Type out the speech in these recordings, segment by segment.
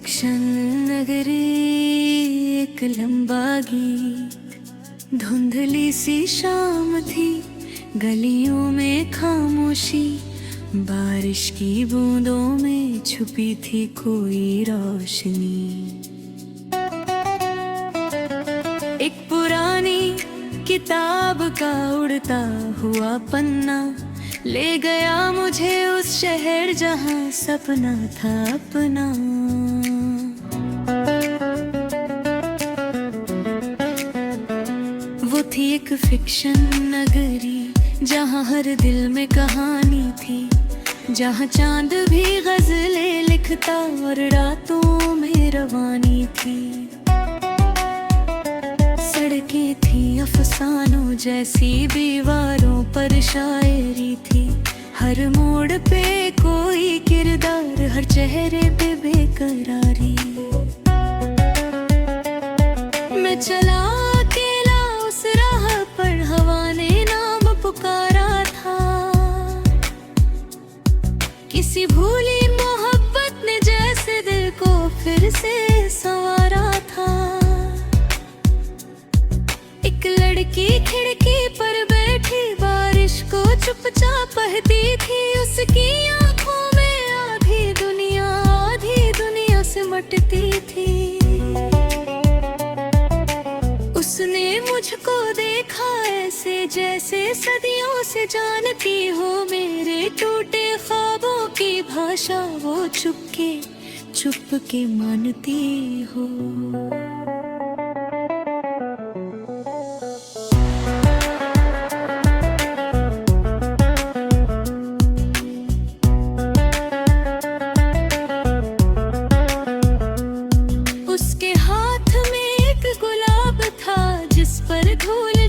Fiction नगरी एक लंबा गीत, धुंधली सी शाम थी, गलियों में खामोशी, बारिश की बूंदों में छुपी थी कोई रोशनी। एक पुरानी किताब का उड़ता हुआ पन्ना ले गया मुझे उस शहर जहां सपना था अपना। वो थी एक फिक्शन नगरी जहां हर दिल में कहानी थी, जहां चांद भी गजलें लिखता और रातों में रवानी थी। सड़कें थी अफसानों जैसी, दीवारों पर शायरी थी, हर मोड़ पे कोई किरदार, हर चेहरे पे बेकरारी। मैं चला अकेला उस राह पर, हवा ने नाम पुकारा था, किसी भूली मोहब्बत ने जैसे दिल को फिर से संवारा था। एक लड़की खिड़की पर बैठी बारिश को चुपचाप बहती थी, उसकी आंखों में आधी दुनिया सिमटती थी। उसने मुझको देखा ऐसे जैसे सदियों से जानती हो मेरे टूटे ख्वाबों की भाषा, वो चुपके मानती हो।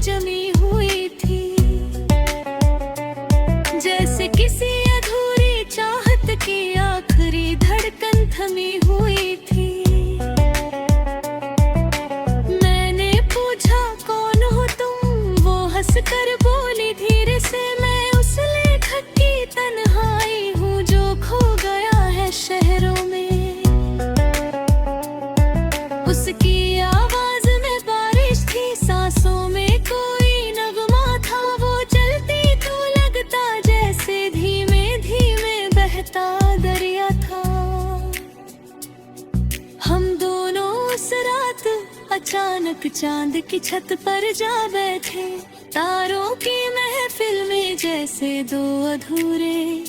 जमी हुई थी, जैसे किसी अधूरी चाहत की आखिरी धड़कन थमी हुई थी। मैंने पूछा कौन हो तुम, वो हंसकर बोली धीरे से, मैं उस लेखक की तन्हाई हूँ जो खो गया है शहरों में। उसकी आवाज में बारिश थी, सांसों में कोई नगमा था, वो चलती तो लगता जैसे धीमे धीमे बहता दरिया था। हम दोनों उस रात अचानक चांद की छत पर जा बैठे, तारों की महफिल में जैसे दो अधूरे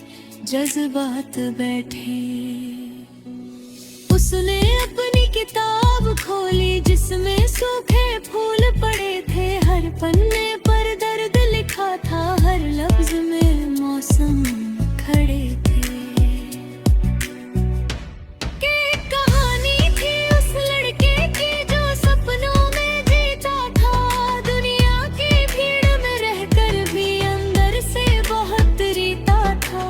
जज्बात बैठे। उसने अपनी किताब खोली जिसमें सूखे फूल पड़े थे, हर पन्ने पर दर्द लिखा था, हर लफ्ज में मौसम खड़े थे। कि कहानी थी उस लड़के की जो सपनों में जीता था, दुनिया की भीड़ में रहकर भी अंदर से बहुत रीता था।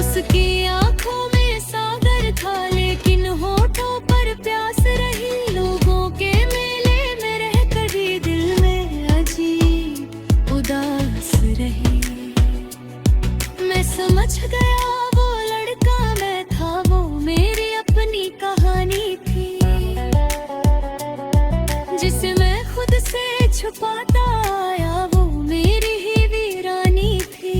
उसकी आंखों में सागर था लेकिन होठों पर प्यास रही, लोगों के मेले में रहकर भी दिल में अजीब उदास रही। मैं समझ गया वो लड़का मैं था, वो मेरी अपनी कहानी थी, जिसे मैं खुद से छुपाता आया, वो मेरी ही वीरानी थी।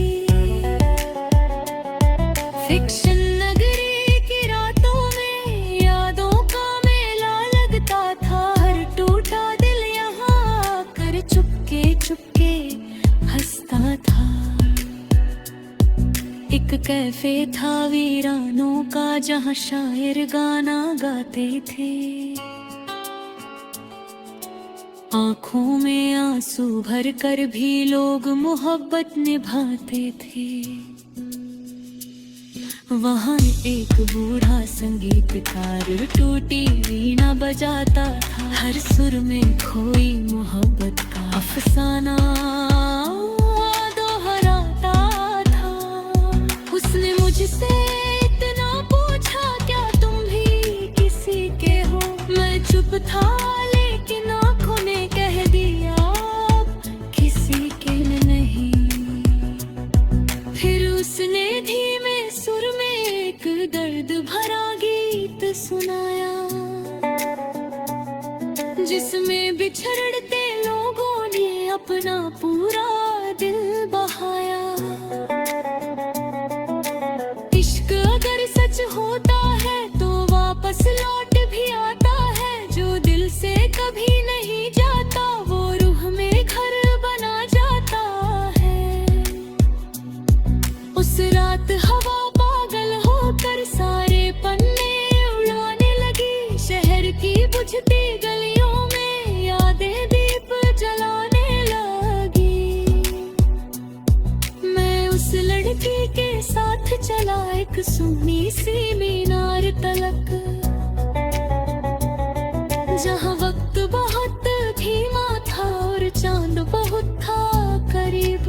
फिक्शन नगरी की रातों में यादों का मेला लगता था, हर टूटा दिल यहाँ आकर चुपके हंसता था। एक कैफे था वीरानों का जहाँ शायर गाना गाते थे, आंखों में आंसू भर कर भी लोग मोहब्बत निभाते थे। वहाँ एक बूढ़ा संगीतकार टूटी वीणा बजाता था, हर सुर में खोई मोहब्बत का अफसाना दोहराता था। उसने मुझसे इतना पूछा क्या तुम भी किसी के हो, मैं चुप था लेकिन आंखों ने कह दिया किसी के नहीं। फिर उसने धीमे सुर में एक दर्द जिसमें बिछड़ते लोगों ने अपना पूरा दिल बहाया। इश्क अगर सच होता है तो वापस लौट भी आता है, जो दिल से कभी नहीं जाता वो रूह में घर बना जाता है। उस रात हवा पागल होकर सारे पन्ने उड़ाने लगी, शहर की बुझती गलियों में यादें दीप जलाने लगी। मैं उस लड़की के साथ चला एक सुनी सी मीनार तलक, जहाँ वक्त बहुत धीमा था और चांद बहुत था करीब।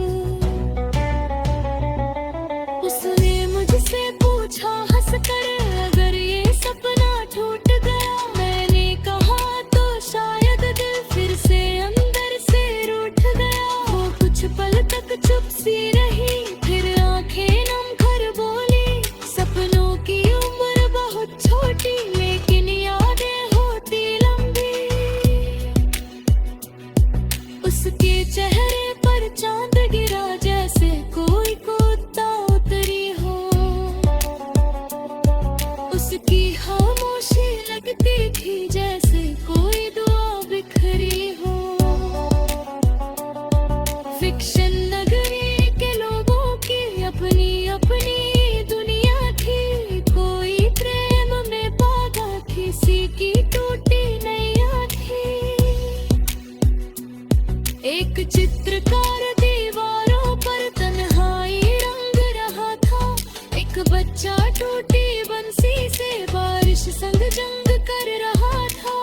उसने मुझसे पूछा हंसकर, अगर ये सपना टूट गया। मैंने कहा तो शायद दिल फिर से अंदर से रूठ गया। वो कुछ पल तक चुप सी रही, फिर आंखें नम कर बोली, सपनों की उम्र बहुत छोटी लेकिन यादें होती लंबी। उसके चेहरे पर चांद गिरा जैसे कोई कुत्ता उतरी हो। उसकी खामोशी लगती थी जैसे कोई दुआ बिखरी हो। फिक्शन नगरी के लोगों की अपनी अपनी दुनिया थी, कोई प्रेम में बाधा किसी की टूटी नैया थी। एक चित्रकार दीवारों पर तन्हाई रंग रहा था, एक बच्चा टूटी बंसी से बारिश संग जंग कर रहा था।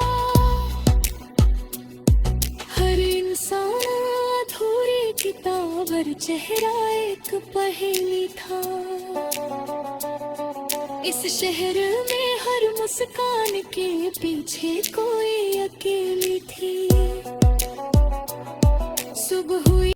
हर इंसान अधूरी किताब और चेहरा एक पहेली था। इस शहर में हर मुस्कान के पीछे कोई अकेली थी। सुबह हुई